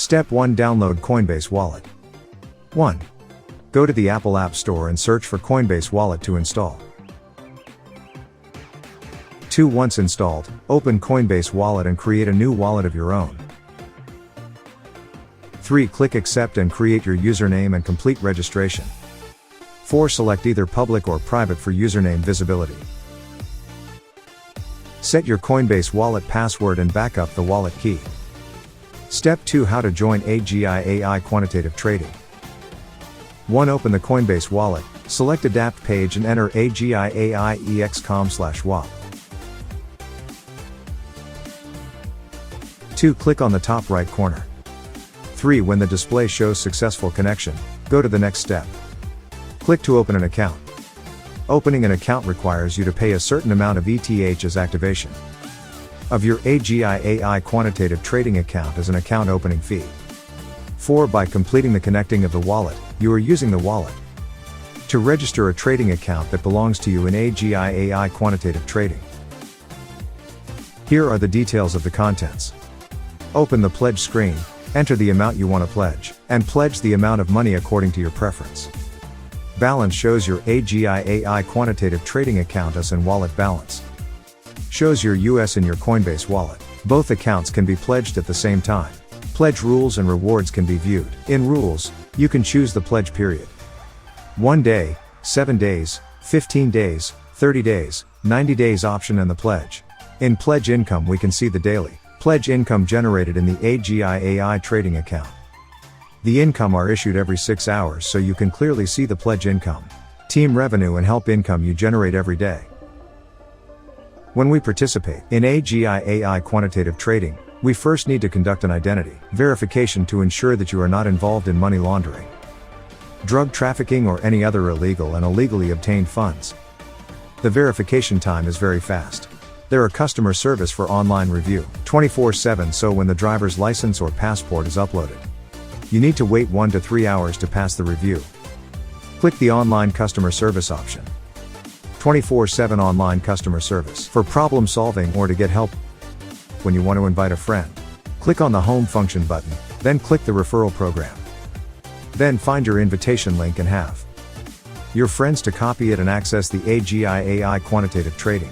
Step 1. Download Coinbase Wallet. 1. Go to the Apple App Store and search for Coinbase Wallet to install. 2. Once installed, open Coinbase Wallet and create a new wallet of your own. 3. Click Accept and create your username and complete registration. 4. Select either public or private for username visibility. Set your Coinbase Wallet password and back up the wallet key. Step 2. How to join AGIAI quantitative trading. 1. Open the Coinbase Wallet, select Adapt page and enter AGIAI.com/WAP. 2. Click on the top right corner. 3. When the display shows successful connection, go to the next step. Click to open an account. Opening an account requires you to pay a certain amount of ETH as activation of your AGIAI quantitative trading account as an account opening fee. 4. By completing the connecting of the wallet, you are using the wallet to register a trading account that belongs to you in AGIAI quantitative trading. Here are the details of the contents. Open the pledge screen, enter the amount you want to pledge, and pledge the amount of money according to your preference. Balance shows your AGIAI quantitative trading account as in wallet balance. Shows your US in your Coinbase wallet. Both accounts can be pledged at the same time. Pledge rules and rewards can be viewed. In rules, you can choose the pledge period. 1 day, 7 days, 15 days, 30 days, 90 days option and the pledge. In pledge income we can see the daily pledge income generated in the AGIAI trading account. The income are issued every 6 hours so you can clearly see the pledge income, team revenue and help income you generate every day. When we participate in AGIAI quantitative trading, we first need to conduct an identity verification to ensure that you are not involved in money laundering, drug trafficking or any other illegal and illegally obtained funds. The verification time is very fast. There are customer service for online review 24/7, so when the driver's license or passport is uploaded, you need to wait 1 to 3 hours to pass the review. Click the online customer service option. 24/7 online customer service for problem solving or to get help. When you want to invite a friend, click on the home function button, then click the referral program. Then find your invitation link and have your friends to copy it and access the AGIAI quantitative trading.